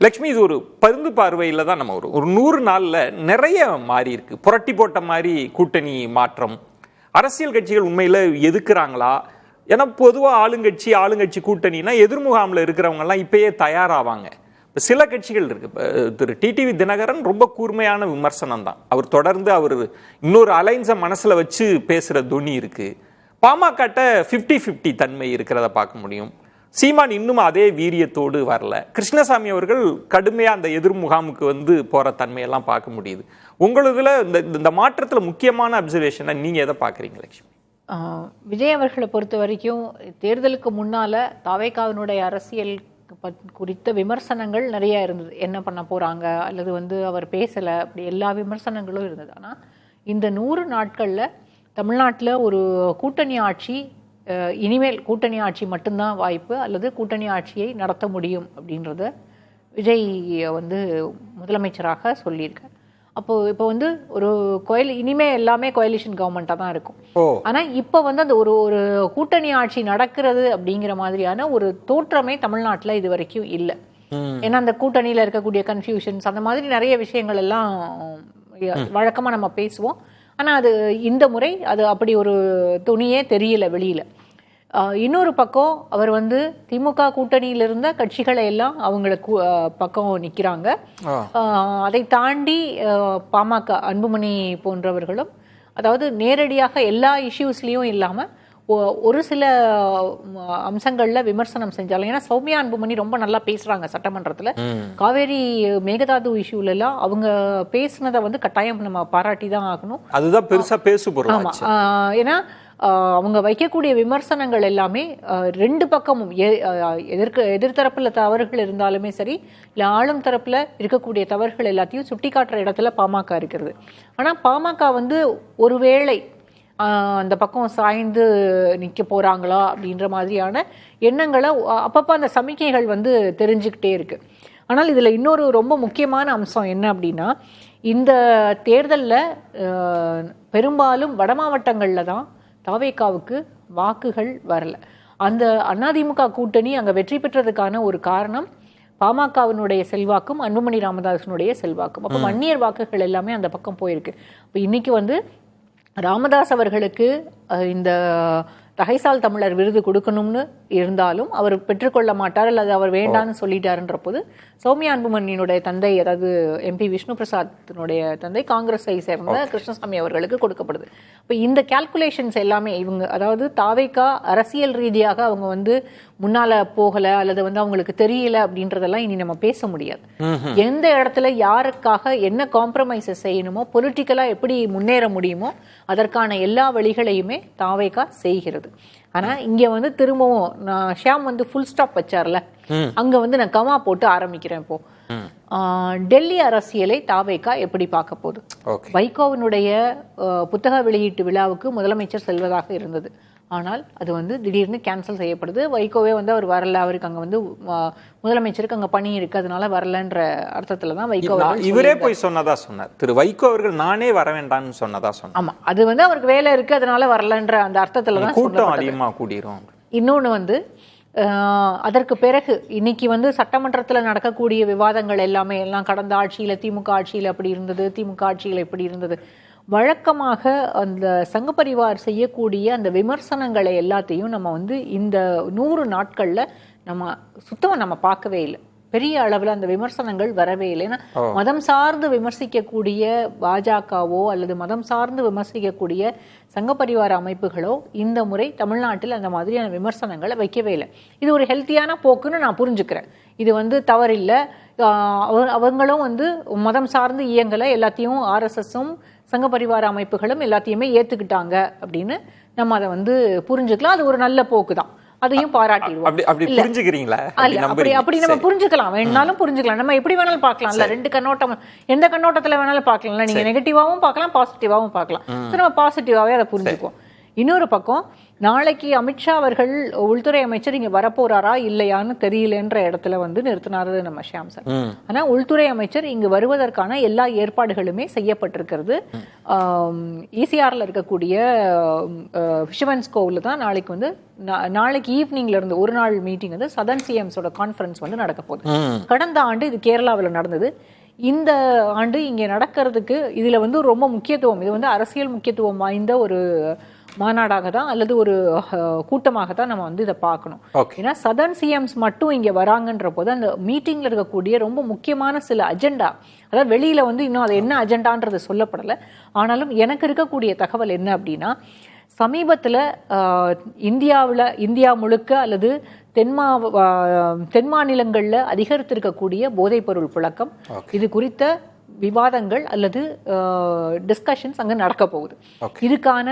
லக்ஷ்மி, இது ஒரு பருந்து பார்வையில் தான் நம்ம ஒரு 100 நாளில் நிறைய மாறி இருக்கு. புரட்டி போட்ட மாதிரி கூட்டணி மாற்றம். அரசியல் கட்சிகள் உண்மையில் எதுக்குறாங்களா? ஏன்னா பொதுவாக ஆளுங்கட்சி கூட்டணினா எதிர்முகாமில் இருக்கிறவங்கலாம் இப்பயே தயாராவாங்க. இப்போ சில கட்சிகள் இருக்கு. திரு டிடிவி தினகரன் ரொம்ப கூர்மையான விமர்சனம் தான். அவர் தொடர்ந்து இன்னொரு அலைன்ஸை மனசில் வச்சு பேசுகிற துணி இருக்கு. பாமகட்ட 50-50 தன்மை இருக்கிறத பார்க்க முடியும். சீமான் இன்னும் அதே வீரியத்தோடு வரல. கிருஷ்ணசாமி அவர்கள் கடுமையாக அந்த எதிர்முகாமுக்கு போற தன்மையெல்லாம் பார்க்க முடியுது. உங்களுதுல இந்த மாற்றத்தில் முக்கியமான அப்சர்வேஷனை நீங்க எதை பார்க்குறீங்க லட்சுமி? விஜய் அவர்களை பொறுத்த வரைக்கும் தேர்தலுக்கு முன்னால தாவேகாவினுடைய அரசியல் குறித்த விமர்சனங்கள் நிறைய இருந்தது. என்ன பண்ண போறாங்க, அல்லது அவர் பேசலை, அப்படி எல்லா விமர்சனங்களும் இருந்தது. ஆனால் இந்த 100 நாட்களில் தமிழ்நாட்டில் ஒரு கூட்டணி ஆட்சி, இனிமேல் கூட்டணி ஆட்சி மட்டும்தான் வாய்ப்பு, அல்லது கூட்டணி ஆட்சியை நடத்த முடியும் அப்படின்றத விஜய் முதலமைச்சராக சொல்லியிருக்கார். இப்போ ஒரு இனிமே எல்லாமே கோயலிஷன் கவர்மெண்ட்டாக தான் இருக்கும். ஆனால் இப்போ அந்த ஒரு கூட்டணி ஆட்சி நடக்கிறது அப்படிங்கிற மாதிரியான ஒரு தோற்றமே தமிழ்நாட்டில் இது வரைக்கும் இல்லை. ஏன்னா அந்த கூட்டணியில் இருக்கக்கூடிய கன்ஃபியூஷன்ஸ், அந்த மாதிரி நிறைய விஷயங்கள் எல்லாம் வழக்கமாக நம்ம பேசுவோம். ஆனால் அது இந்த முறை அது அப்படி ஒரு துணியே தெரியல வெளியில். இன்னொரு பக்கம் அவர் திமுக கூட்டணியில் இருந்த கட்சிகளை எல்லாம் அவங்களுக்கு பக்கம் நிற்கிறாங்க. அதை தாண்டி பாமக அன்புமணி போன்றவர்களும், அதாவது நேரடியாக எல்லா இஷ்யூஸ்லேயும் இல்லாமல் ஒரு சில அம்சங்கள்ல விமர்சனம் செஞ்சாலும், ஏன்னா சௌமியா அன்புமணி ரொம்ப நல்லா பேசுறாங்க சட்டமன்றத்துல. காவேரி மேகதாது இஷ்யூல எல்லாம் அவங்க பேசுனதை கட்டாயம் நம்ம பாராட்டி தான் ஆகணும். அதுதான் பெருசா பேசு பொருள். ஆமா, ஏன்னா அவங்க வைக்கக்கூடிய விமர்சனங்கள் எல்லாமே ரெண்டு பக்கமும் எதிர்த்தரப்புல தவறுகள் இருந்தாலுமே சரி, இல்லை ஆளும் தரப்புல இருக்கக்கூடிய தவறுகள் எல்லாத்தையும் சுட்டி காட்டுற இடத்துல பாமக இருக்கிறது. ஆனா பாமக ஒருவேளை அந்த பக்கம் சாய்ந்து நிற்க போறாங்களா அப்படின்ற மாதிரியான எண்ணங்களை அப்பப்போ அந்த சமிக்கைகள் தெரிஞ்சுக்கிட்டே இருக்கு. ஆனால் இதுல இன்னொரு ரொம்ப முக்கியமான அம்சம் என்ன அப்படின்னா, இந்த தேர்தலில் பெரும்பாலும் வட மாவட்டங்களில் தான் தாவேகாவுக்கு வாக்குகள் வரல. அந்த அதிமுக கூட்டணி அங்கே வெற்றி பெற்றதுக்கான ஒரு காரணம் பாமகவினுடைய செல்வாக்கும் அன்புமணி ராமதாசனுடைய செல்வாக்கும். அப்போ அந்நியர் வாக்குகள் எல்லாமே அந்த பக்கம் போயிருக்கு. இப்போ இன்னைக்கு ராமதாஸ் அவர்களுக்கு இந்த தகைசால் தமிழர் விருது கொடுக்கணும்னு இருந்தாலும் அவர் பெற்றுக்கொள்ள மாட்டார், அல்லது அவர் வேண்டான்னு சொல்லிட்டாருன்ற போது சௌமியா அன்புமணியினுடைய தந்தை, அதாவது எம்பி விஷ்ணு பிரசாத்தினுடைய தந்தை, காங்கிரஸை சேர்ந்த கிருஷ்ணசாமி அவர்களுக்கு கொடுக்கப்படுது. இப்போ இந்த கால்குலேஷன்ஸ் எல்லாமே இவங்க, அதாவது தாவேகா அரசியல் ரீதியாக அவங்க முன்னால போகல, அல்லது அவங்களுக்கு தெரியல அப்படின்றதெல்லாம் இனி நம்ம பேச முடியாது. எந்த இடத்துல யாருக்காக என்ன காம்ப்ரமைசஸ் செய்யணுமோ, பொலிட்டிக்கலா எப்படி முன்னேற முடியுமோ அதற்கான எல்லா வழிகளையுமே தாவேகா செய்கிறது. ஆனா இங்க திரும்பவும் நான் ஷியாம் ஃபுல் ஸ்டாப் வச்சார்ல, அங்க நான் கமா போட்டு ஆரம்பிக்கிறேன். இப்போ டெல்லி அரசியலை தாவேகா எப்படி பார்க்க போகுது? வைகோவினுடைய புத்தக வெளியீட்டு விழாவுக்கு முதலமைச்சர் செல்வதாக இருந்தது. ஆனால் அது திடீர்னு கேன்சல் செய்யப்படுது. வைகோவே அவர் வரல, அவருக்கு அங்க முதலமைச்சருக்கு அங்க பணி இருக்கு, அதனால வரலன்ற அர்த்தத்துல தான் வைகோ இவரே போய் சொன்னதா சொன்னார். திரு வைகோ அவர்கள் நானே வர வேண்டாம்னு சொன்னதா சொன்னார். ஆமா, அது அவருக்கு வேலை இருக்கு அதனால வரலன்ற அந்த அர்த்தத்துல தான் கூட்டம் அதிகமா கூடிரும். இன்னொன்னு அதற்கு பிறகு இன்னைக்கு சட்டமன்றத்தில் நடக்கக்கூடிய விவாதங்கள் எல்லாமே கடந்த ஆட்சியில திமுக ஆட்சியில் அப்படி இருந்தது, திமுக ஆட்சியில் எப்படி இருந்தது. வழக்கமாக அந்த சங்க பரிவார் செய்யக்கூடிய அந்த விமர்சனங்களை எல்லாத்தையும் நம்ம இந்த 100 நாட்கள்ல நம்ம பார்க்கவே இல்லை. பெரிய அளவில் அந்த விமர்சனங்கள் வரவே இல்லை. ஏன்னா மதம் சார்ந்து விமர்சிக்கக்கூடிய பாஜகவோ அல்லது மதம் சார்ந்து விமர்சிக்கக்கூடிய சங்க பரிவார அமைப்புகளோ இந்த முறை தமிழ்நாட்டில் அந்த மாதிரியான விமர்சனங்களை வைக்கவே இல்லை. இது ஒரு ஹெல்த்தியான போக்குன்னு நான் புரிஞ்சுக்கிறேன். இது தவறில்லை. அவங்களும் மதம் சார்ந்து இயங்கலை, எல்லாத்தையும் ஆர்எஸ்எஸும் சங்க பரிவார அமைப்புகளும் எல்லாத்தையுமே ஏத்துக்கிட்டாங்க அப்படின்னு நம்ம அதை புரிஞ்சுக்கலாம். அது ஒரு நல்ல போக்கு தான், அதையும் பாராட்டிடுவோம். அப்படி நம்ம புரிஞ்சுக்கலாம், வேணாலும் புரிஞ்சுக்கலாம், நம்ம எப்படி வேணாலும் பார்க்கலாம்ல. ரெண்டு கண்ணோட்டம், எந்த கண்ணோட்டத்துல வேணாலும் பார்க்கலாம்ல. நீங்க நெகட்டிவாவும் பார்க்கலாம், பாசிட்டிவாவும் பார்க்கலாம். நம்ம பாசிட்டிவாவே அதை புரிஞ்சுக்குவோம். இன்னொரு பக்கம் நாளைக்கு அமித்ஷா அவர்கள் உள்துறை அமைச்சர் இங்க வரப்போறாரா இல்லையான்னு தெரியலன்ற இடத்துல வந்து நிறுத்தினாரு நம்ம ஷியாம் சார். ஆனா உள்துறை அமைச்சர் இங்கு வருவதற்கான எல்லா ஏற்பாடுகளுமே செய்யப்பட்டிருக்கிறது. ஈசிஆர்ல இருக்கக்கூடிய ஃபிஷர்மன்ஸ் கோவில் தான் நாளைக்கு வந்து நாளைக்கு ஈவினிங்ல இருந்து ஒரு நாள் மீட்டிங் வந்து சதர்ன் சிஎம்ஸோட கான்ஃபரன்ஸ் வந்து நடக்க போகுது. கடந்த ஆண்டு இது கேரளாவில் நடந்தது. இந்த ஆண்டு இங்கே நடக்கிறதுக்கு இதுல வந்து ரொம்ப முக்கியத்துவம், இது வந்து அரசியல் முக்கியத்துவம் வாய்ந்த ஒரு மாநாடாக தான் அல்லது ஒரு கூட்டமாக தான் நம்ம வந்து இதை பார்க்கணும். ஏன்னா சதர்ன் சிஎம்ஸ் மட்டும் இங்க வராங்கன்ற போது அந்த மீட்டிங்ல இருக்கக்கூடிய ரொம்ப முக்கியமான சில அஜெண்டா, அதாவது வெளியில வந்து இன்னும் அது என்ன அஜெண்டான்றது சொல்லப்படலை. ஆனாலும் எனக்கு இருக்கக்கூடிய தகவல் என்ன அப்படின்னா, சமீபத்தில் இந்தியா முழுக்க அல்லது தென் மாநிலங்களில் அதிகரித்திருக்கக்கூடிய போதைப்பொருள் புழக்கம், இது குறித்த விவாதங்கள் அல்லது டிஸ்கஷன்ஸ் அங்கே நடக்க போகுது. இதுக்கான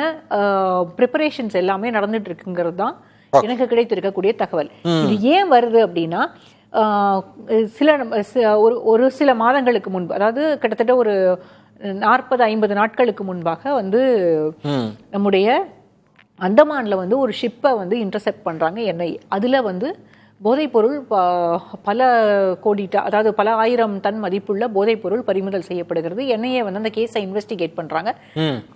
ப்ரிப்பரேஷன்ஸ் எல்லாமே நடந்துட்டு இருக்குங்கிறது தான் எனக்கு கிடைத்திருக்கக்கூடிய தகவல். இது ஏன் வருது அப்படின்னா, ஒரு சில மாதங்களுக்கு முன்பு, அதாவது கிட்டத்தட்ட ஒரு 40-50 நாட்களுக்கு முன்பாக வந்து நம்முடைய அந்தமான்ல வந்து ஒரு ஷிப்பை வந்து இன்டர்செப்ட் பண்றாங்க என்ஐஏ. அதுல வந்து போதைப்பொருள் பல கோடி, அதாவது பல ஆயிரம் டன் மதிப்புள்ள போதைப்பொருள் பறிமுதல் செய்யப்படுகிறது. என்ஐஏ வந்து அந்த கேஸை இன்வெஸ்டிகேட் பண்றாங்க.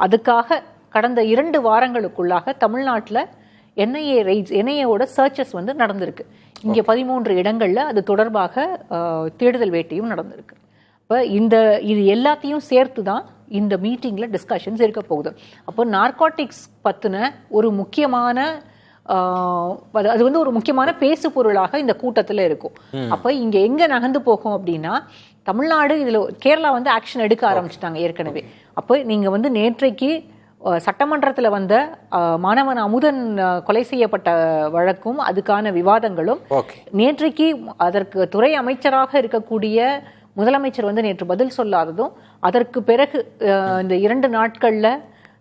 அதுக்காக கடந்த 2 வாரங்களுக்குள்ளாக தமிழ்நாட்டில் என்ஐஏ ரெய்ட்ஸ், என்ஐஏவோட சர்ச்சஸ் வந்து நடந்திருக்கு. இங்க 13 இடங்கள்ல அது தொடர்பாக தேடுதல் வேட்டையும் நடந்திருக்கு. இப்போ இது எல்லாத்தையும் சேர்த்து தான் இந்த மீட்டிங்ல டிஸ்கஷன்ஸ் இருக்க போகுது. அப்போ நார்காட்டிக்ஸ் பத்தின ஒரு முக்கியமான அது வந்து ஒரு முக்கியமான பேசு பொருளாக இந்த கூட்டத்தில் இருக்கும். அப்போ இங்க எங்க நகர்ந்து போகும் அப்படின்னா, தமிழ்நாடு இதுல, கேரளா வந்து ஆக்ஷன் எடுக்க ஆரம்பிச்சிட்டாங்க ஏற்கனவே. அப்போ நீங்க வந்து நேற்றைக்கு சட்டமன்றத்தில் வந்த மாணவன் அமுதன் கொலை செய்யப்பட்ட வழக்கும் அதுக்கான விவாதங்களும், நேற்றைக்கு அதற்கு துறை அமைச்சராக இருக்கக்கூடிய முதலமைச்சர் வந்து நேற்று பதில் சொல்லாததும், அதற்கு பிறகு இந்த 2 நாட்கள்ல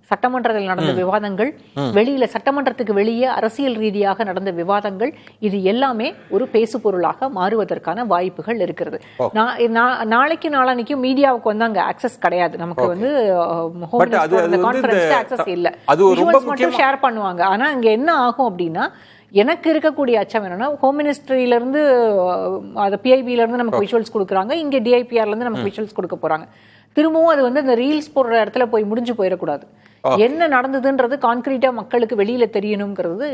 சட்டமன்றத்தில் நடந்த விவாதங்கள், வெளியில சட்டமன்றத்துக்கு வெளியே அரசியல் ரீதியாக நடந்த விவாதங்கள், இது எல்லாமே ஒரு பேசு பொருளாக மாறுவதற்கான வாய்ப்புகள் இருக்கிறது. நாளைக்கு நாளானிக்கும் மீடியாவுக்கு வந்து அங்க ஆக்சஸ் கிடையாது. நமக்கு வந்து ஹோம் மினிஸ்டர் கான்ஃபரன்ஸ்க்கு ஆக்சஸ் இல்ல, விஷுவல்ஸ் மட்டும் ஷேர் பண்ணுவாங்க. ஆனா இங்க என்ன ஆகும் அப்படின்னா, எனக்கு இருக்கக்கூடிய அச்சம் என்னன்னா, ஹோம் மினிஸ்ட்ரியில இருந்து அது பிஐபில இருந்து நமக்கு விஷுவல்ஸ் கொடுக்குறாங்க, இங்க டிஐபிஆர்ல இருந்து நமக்கு விஷுவல்ஸ் கொடுக்க போறாங்க. திரும்பவும் அது வந்து இந்த ரீல்ஸ் போடுற இடத்துல போய் முடிஞ்சு போயிடக்கூடாது. என்ன நடந்ததுன்றது கான்கிரீட்டா மக்களுக்கு வெளியில தெரியணுங்கிறது